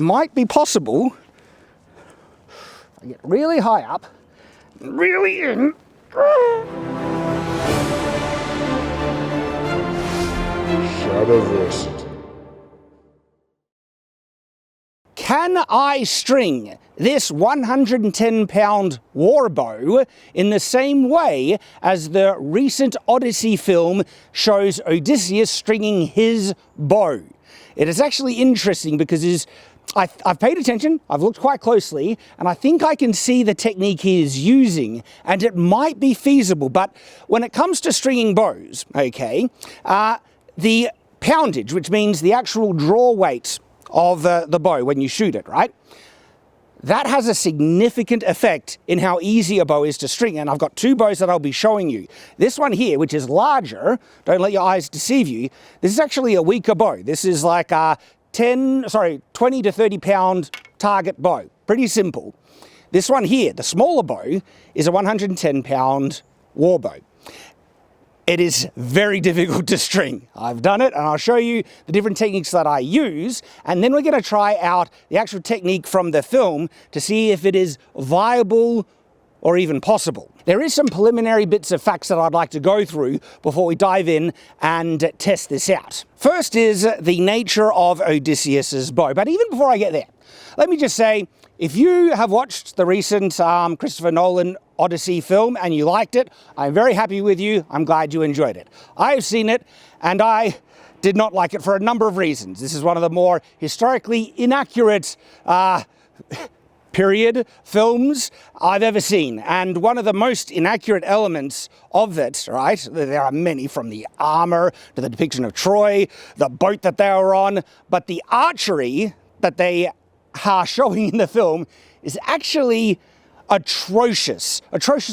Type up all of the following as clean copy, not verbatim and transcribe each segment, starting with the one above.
might be possible. I get really high up, really in. Shadowverse. Can I string this 110-pound warbow in the same way as the recent Odyssey film shows Odysseus stringing his bow? It is actually interesting because I've paid attention, I've looked quite closely, and I think I can see the technique he is using, and it might be feasible. But when it comes to stringing bows, okay, the poundage, which means the actual draw weight of the bow when you shoot it, right? That has a significant effect in how easy a bow is to string. And I've got two bows that I'll be showing you. This one here, which is larger, don't let your eyes deceive you, this is actually a weaker bow. This is like a 20 to 30 pound target bow. Pretty simple. This one here, the smaller bow, is a 110 pound war bow. It is very difficult to string. I've done it, and I'll show you the different techniques that I use, and then we're going to try out the actual technique from the film to see if it is viable or even possible. There is some preliminary bits of facts that I'd like to go through before we dive in and test this out. First is the nature of Odysseus's bow, but even before I get there, let me just say, if you have watched the recent Christopher Nolan Odyssey film and you liked it, I'm very happy with you. I'm glad you enjoyed it. I've seen it and I did not like it for a number of reasons. This is one of the more historically inaccurate period films I've ever seen. And one of the most inaccurate elements of it, right? There are many, from the armor to the depiction of Troy, the boat that they were on, but the archery that they are showing in the film is actually atrocious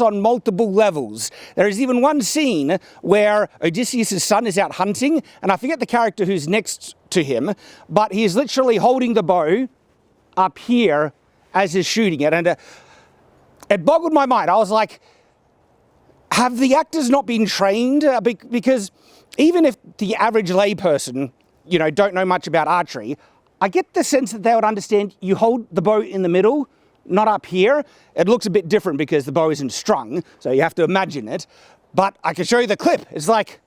on multiple levels. There is even one scene where Odysseus' son is out hunting, and I forget the character who's next to him, but he is literally holding the bow up here as he's shooting it, and it boggled my mind. I was like, have the actors not been trained? Because even if the average layperson, you know, don't know much about archery, I get the sense that they would understand you hold the bow in the middle, not up here. It looks a bit different because the bow isn't strung, so you have to imagine it. But I can show you the clip. It's like,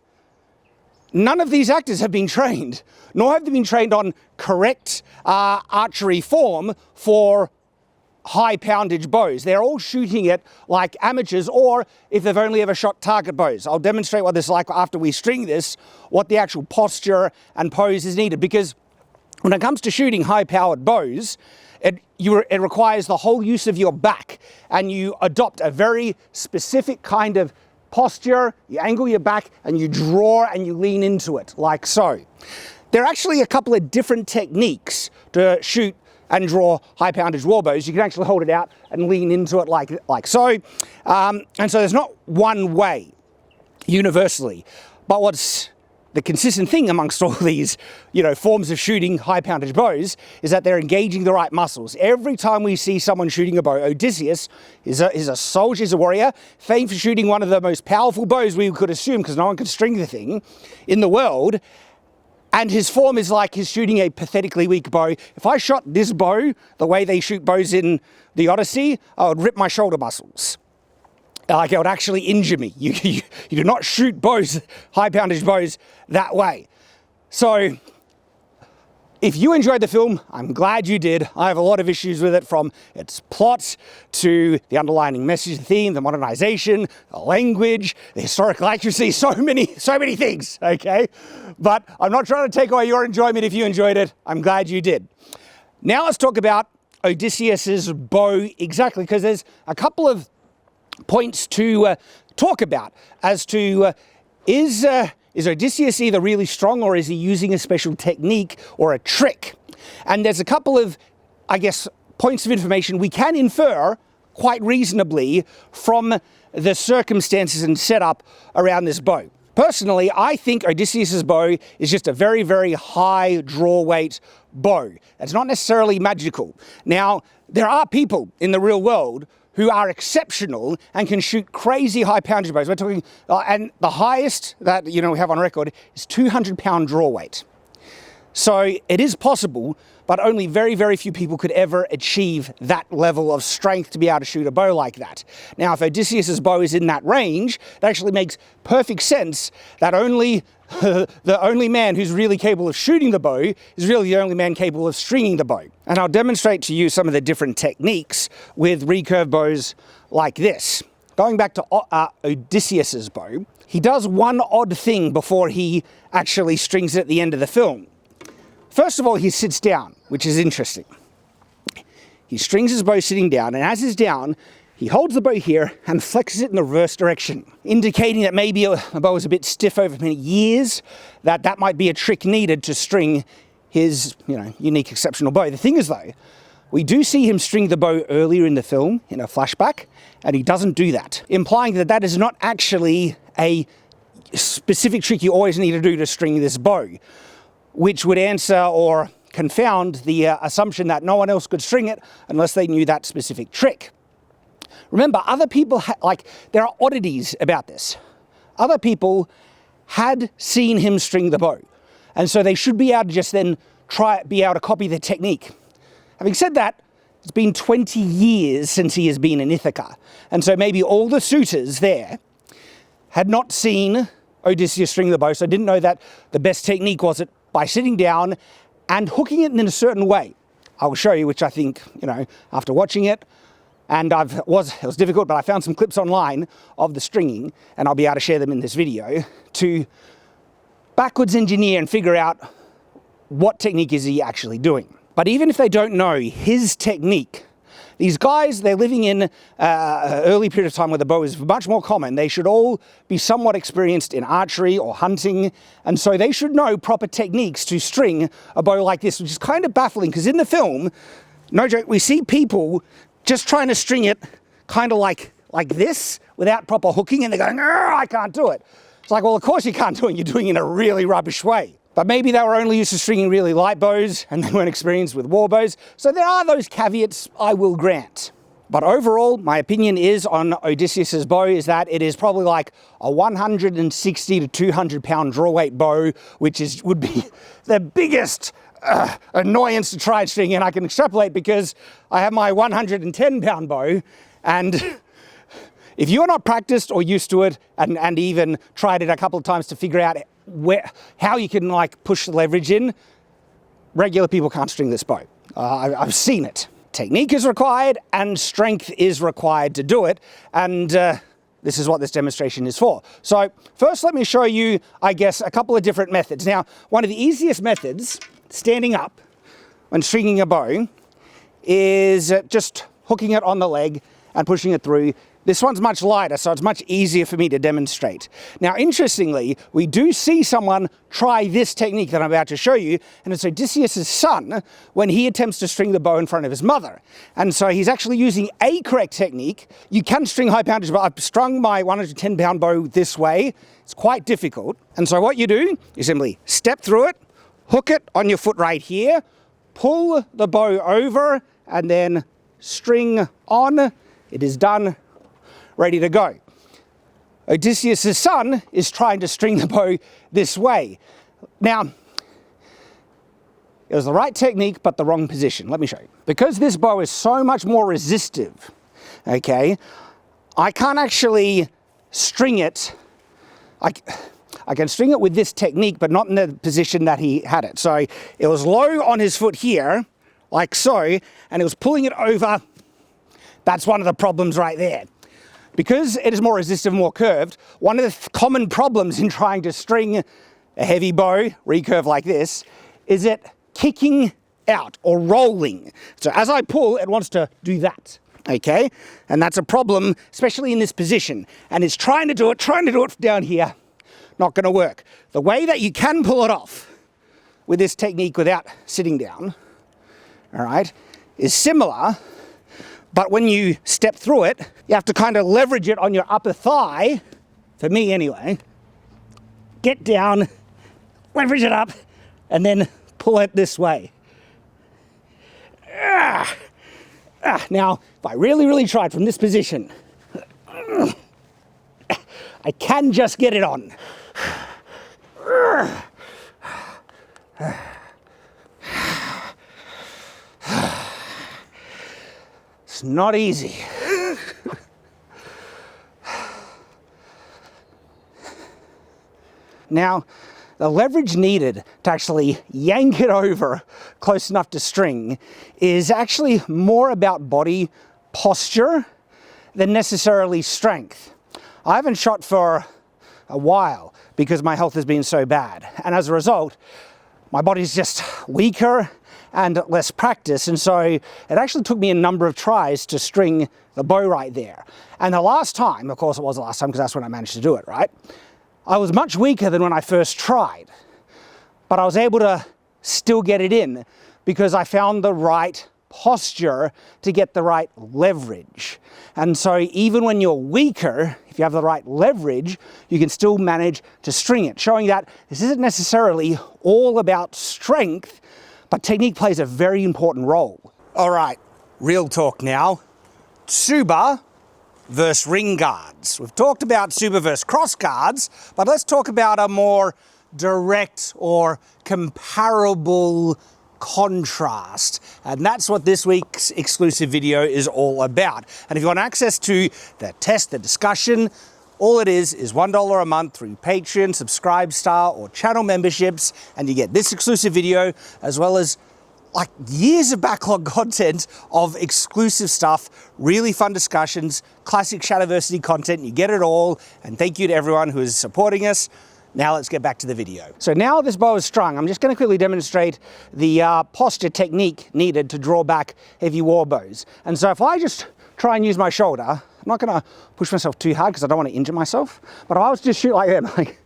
none of these actors have been trained, nor have they been trained on correct archery form for high poundage bows. They're all shooting it like amateurs, or if they've only ever shot target bows. I'll demonstrate what this is like after we string this, what the actual posture and pose is needed, because when it comes to shooting high-powered bows, it requires the whole use of your back, and you adopt a very specific kind of posture. You angle your back and you draw and you lean into it, like so. There are actually a couple of different techniques to shoot and draw high poundage warbows. You can actually hold it out and lean into it like so. And so there's not one way universally, but what's the consistent thing amongst all these, you know, forms of shooting high poundage bows is that they're engaging the right muscles. Every time we see someone shooting a bow, Odysseus is a soldier, he's a warrior, famed for shooting one of the most powerful bows we could assume, because no one could string the thing in the world. And his form is like he's shooting a pathetically weak bow. If I shot this bow the way they shoot bows in the Odyssey, I would rip my shoulder muscles. Like, it would actually injure me. You do not shoot bows, high poundage bows, that way. So, if you enjoyed the film, I'm glad you did. I have a lot of issues with it, from its plot to the underlying message, the theme, the modernization, the language, the historical accuracy, so many things, okay? But I'm not trying to take away your enjoyment if you enjoyed it. I'm glad you did. Now let's talk about Odysseus's bow exactly, because there's a couple of points to talk about as to is Odysseus either really strong, or is he using a special technique or a trick? And there's a couple of, I guess, points of information we can infer quite reasonably from the circumstances and setup around this bow. Personally, I think Odysseus's bow is just a very, very high draw weight bow. It's not necessarily magical. Now, there are people in the real world who are exceptional and can shoot crazy high poundage bows. We're talking, and the highest that we have on record is 200-pound draw weight. So it is possible but only very, very few people could ever achieve that level of strength to be able to shoot a bow like that. Now, if Odysseus's bow is in that range, it actually makes perfect sense that only the only man who's really capable of shooting the bow is really the only man capable of stringing the bow. And I'll demonstrate to you some of the different techniques with recurve bows like this. Going back to Odysseus's bow, he does one odd thing before he actually strings it at the end of the film. First of all, he sits down, which is interesting. He strings his bow sitting down, and as he's down, he holds the bow here and flexes it in the reverse direction, indicating that maybe a bow is a bit stiff over many years, that might be a trick needed to string his, unique, exceptional bow. The thing is, though, we do see him string the bow earlier in the film, in a flashback, and he doesn't do that, implying that that is not actually a specific trick you always need to do to string this bow, which would answer or confound the assumption that no one else could string it unless they knew that specific trick. Remember, other people, there are oddities about this. Other people had seen him string the bow, and so they should be able to just then be able to copy the technique. Having said that, it's been 20 years since he has been in Ithaca, and so maybe all the suitors there had not seen Odysseus string the bow, so didn't know that the best technique was it by sitting down and hooking it in a certain way. I will show you, which I think, after watching it, and it was difficult, but I found some clips online of the stringing, and I'll be able to share them in this video, to backwards engineer and figure out what technique is he actually doing. But even if they don't know his technique, these guys, they're living in an early period of time where the bow is much more common. They should all be somewhat experienced in archery or hunting, and so they should know proper techniques to string a bow like this, which is kind of baffling, because in the film, no joke, we see people just trying to string it kind of like this, without proper hooking, and they're going, I can't do it. It's like, well, of course you can't do it, you're doing it in a really rubbish way. But maybe they were only used to stringing really light bows, and they weren't experienced with war bows, so there are those caveats I will grant. But overall, my opinion is on Odysseus's bow is that it is probably like a 160 to 200 pound draw weight bow, which would be the biggest annoyance to try and string, and I can extrapolate because I have my 110 pound bow, and if you're not practiced or used to it and even tried it a couple of times to figure out how you can push the leverage in, regular people can't string this bow. I've seen it. Technique is required and strength is required to do it, and this is what this demonstration is for. So first let me show you, I guess, a couple of different methods. Now, one of the easiest methods, standing up when stringing a bow, is just hooking it on the leg and pushing it through. This one's much lighter, so it's much easier for me to demonstrate. Now, interestingly, we do see someone try this technique that I'm about to show you, and it's Odysseus' son when he attempts to string the bow in front of his mother. And so he's actually using a correct technique. You can string high poundage, but I've strung my 110 pound bow this way. It's quite difficult. And so what you do, you simply step through it, hook it on your foot right here, pull the bow over, and then string on. It is done. Ready to go. Odysseus' son is trying to string the bow this way. Now, it was the right technique, but the wrong position. Let me show you. Because this bow is so much more resistive, okay, I can't actually string it. I can string it with this technique, but not in the position that he had it. So it was low on his foot here, like so, and it was pulling it over. That's one of the problems right there. Because it is more resistive, more curved, one of the common problems in trying to string a heavy bow, recurve like this, is it kicking out or rolling. So as I pull, it wants to do that, okay? And that's a problem, especially in this position. And it's trying to do it down here, not gonna work. The way that you can pull it off with this technique without sitting down, all right, is similar. But when you step through it, you have to kind of leverage it on your upper thigh, for me anyway. Get down, leverage it up, and then pull it this way. Now, if I really tried from this position, I can just get it on. It's not easy. Now, the leverage needed to actually yank it over close enough to string is actually more about body posture than necessarily strength. I haven't shot for a while because my health has been so bad, and as a result, my body's just weaker and less practice, and so it actually took me a number of tries to string the bow right there. And the last time, of course it was the last time because that's when I managed to do it, right? I was much weaker than when I first tried, but I was able to still get it in because I found the right posture to get the right leverage. And so even when you're weaker, if you have the right leverage, you can still manage to string it, showing that this isn't necessarily all about strength, but technique plays a very important role. All right, real talk now. Tsuba versus ring guards. We've talked about Tsuba versus cross guards, but let's talk about a more direct or comparable contrast. And that's what this week's exclusive video is all about. And if you want access to the test, the discussion, all it is $1 a month through Patreon, Subscribestar, or channel memberships, and you get this exclusive video as well as like years of backlog content of exclusive stuff, really fun discussions, classic Shadowversity content. You get it all, and thank you to everyone who is supporting us. Now let's get back to the video. So now this bow is strung, I'm just going to quickly demonstrate the posture technique needed to draw back heavy war bows. And so if I just try and use my shoulder, I'm not going to push myself too hard because I don't want to injure myself, but if I was to just shoot like that, like,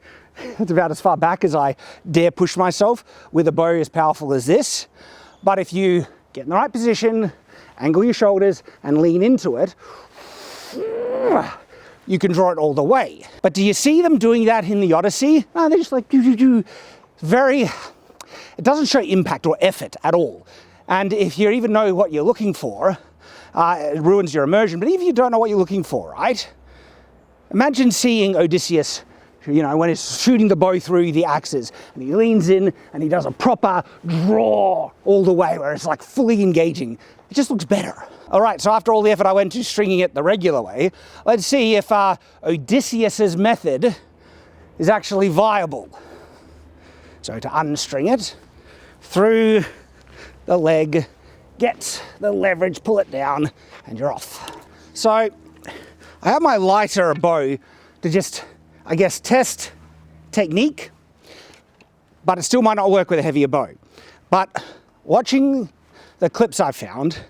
that's about as far back as I dare push myself with a bow as powerful as this. But if you get in the right position, angle your shoulders and lean into it, you can draw it all the way. But do you see them doing that in the Odyssey? No, they're just like very, it doesn't show impact or effort at all. And if you even know what you're looking for, it ruins your immersion. But even if you don't know what you're looking for, right? Imagine seeing Odysseus, you know, when he's shooting the bow through the axes and he leans in and he does a proper draw all the way where it's like fully engaging. It just looks better. All right, so after all the effort I went to stringing it the regular way, let's see if Odysseus's method is actually viable. So to unstring it, through the leg, get the leverage, pull it down, and you're off. So I have my lighter bow to just, I guess, test technique, but it still might not work with a heavier bow. But watching the clips I found,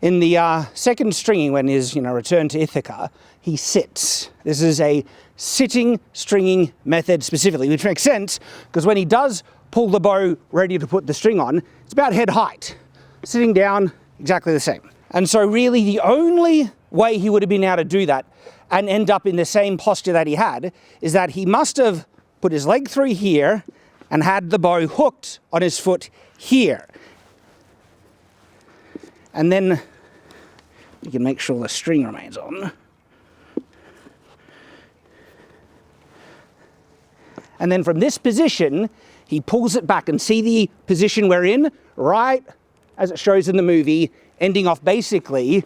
in the second stringing, when his return to Ithaca, he sits. This is a sitting stringing method specifically, which makes sense because when he does pull the bow ready to put the string on, it's about head height. Sitting down, exactly the same. And so really the only way he would have been able to do that and end up in the same posture that he had is that he must have put his leg through here and had the bow hooked on his foot here. And then you can make sure the string remains on. And then from this position, he pulls it back, and see the position we're in, right as it shows in the movie, ending off basically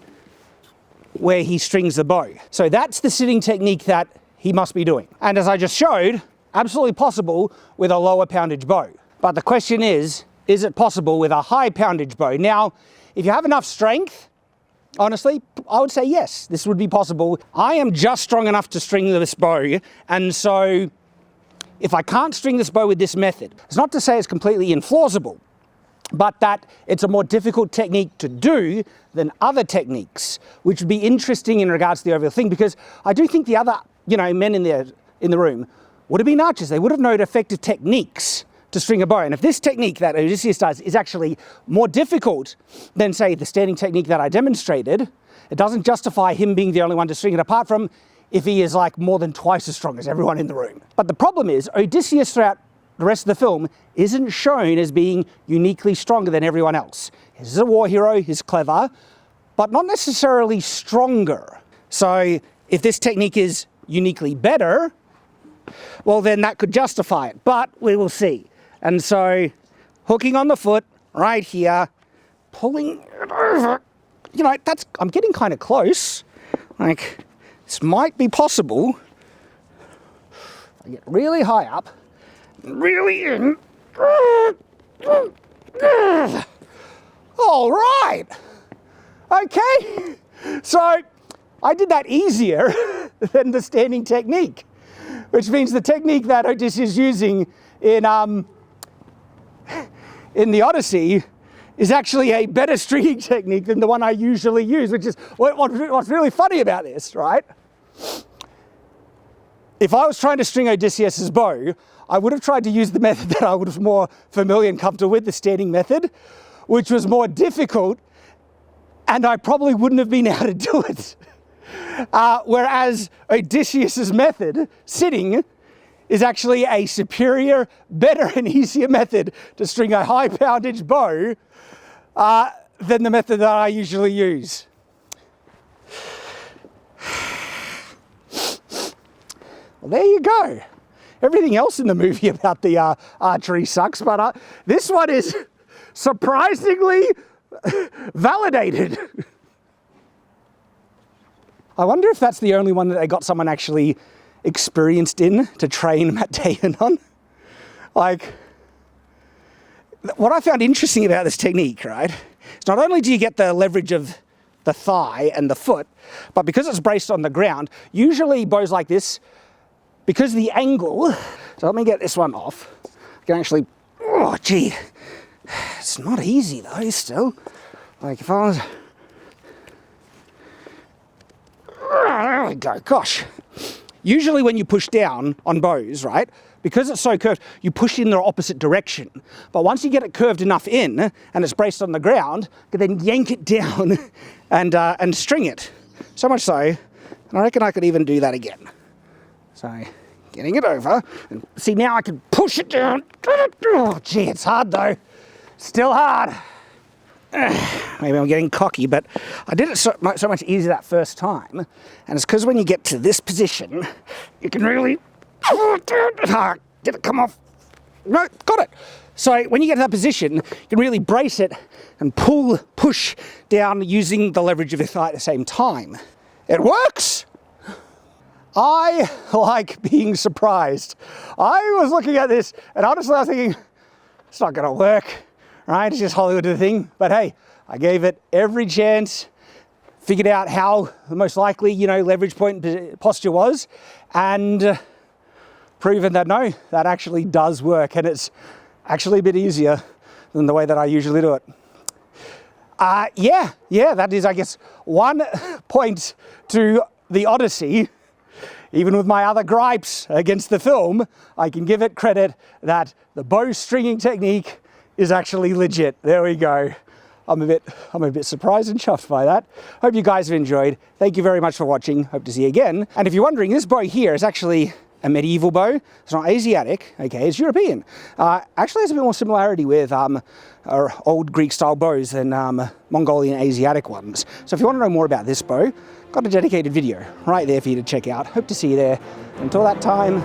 where he strings the bow. So that's the sitting technique that he must be doing. And as I just showed, absolutely possible with a lower poundage bow. But the question is it possible with a high poundage bow? Now, if you have enough strength, honestly, I would say yes, this would be possible. I am just strong enough to string this bow, and so if I can't string this bow with this method, it's not to say it's completely inflausible, but that it's a more difficult technique to do than other techniques, which would be interesting in regards to the overall thing, because I do think the other, men in the room would have been archers. They would have known effective techniques to string a bow. And if this technique that Odysseus does is actually more difficult than, say, the standing technique that I demonstrated, it doesn't justify him being the only one to string it, apart from if he is like more than twice as strong as everyone in the room. But the problem is, Odysseus throughout the rest of the film isn't shown as being uniquely stronger than everyone else. He's a war hero, he's clever, but not necessarily stronger. So if this technique is uniquely better, well then that could justify it, but we will see. And so hooking on the foot right here, pulling it over you know, I'm getting kind of close. Like, this might be possible. I get really high up, really in. All right. Okay. So I did that easier than the standing technique, which means the technique that Odysseus is using in the Odyssey is actually a better stringing technique than the one I usually use, which is what's really funny about this, right? If I was trying to string Odysseus's bow, I would have tried to use the method that I was more familiar and comfortable with, the standing method, which was more difficult, and I probably wouldn't have been able to do it. Whereas Odysseus's method, sitting, is actually a superior, better and easier method to string a high poundage bow than the method that I usually use. Well, there you go. Everything else in the movie about the archery sucks, but this one is surprisingly validated. I wonder if that's the only one that they got someone actually experienced in to train Matt Damon on. Like, what I found interesting about this technique, right, is not only do you get the leverage of the thigh and the foot, but because it's braced on the ground, usually bows like this, because the angle, so let me get this one off, I can actually, oh gee, it's not easy though still. Like if I was, there we go, gosh. Usually when you push down on bows, right, because it's so curved, you push in the opposite direction. But once you get it curved enough in and it's braced on the ground, you can then yank it down and string it. So much so, and I reckon I could even do that again. So, getting it over, and see now I can push it down. Oh gee, it's hard though. Still hard. Maybe I'm getting cocky, but I did it so much easier that first time, and it's because when you get to this position, you can really get it come off. No, got it. So when you get to that position, you can really brace it and push down using the leverage of your thigh at the same time. It works. I like being surprised. I was looking at this, and honestly I was thinking, it's not gonna work. Right, it's just Hollywood thing, but hey, I gave it every chance, figured out how the most likely, you know, leverage point posture was, and proven that no, that actually does work, and it's actually a bit easier than the way that I usually do it. Yeah, that is, I guess, 1 point to the Odyssey. Even with my other gripes against the film, I can give it credit that the bow stringing technique is actually legit. There we go. I'm a bit surprised and chuffed by that. Hope you guys have enjoyed. Thank you very much for watching. Hope to see you again. And if you're wondering, this bow here is actually a medieval bow. It's not Asiatic, okay, it's European. Actually has a bit more similarity with our old Greek style bows than Mongolian Asiatic ones. So if you want to know more about this bow, got a dedicated video right there for you to check out. Hope to see you there. Until that time,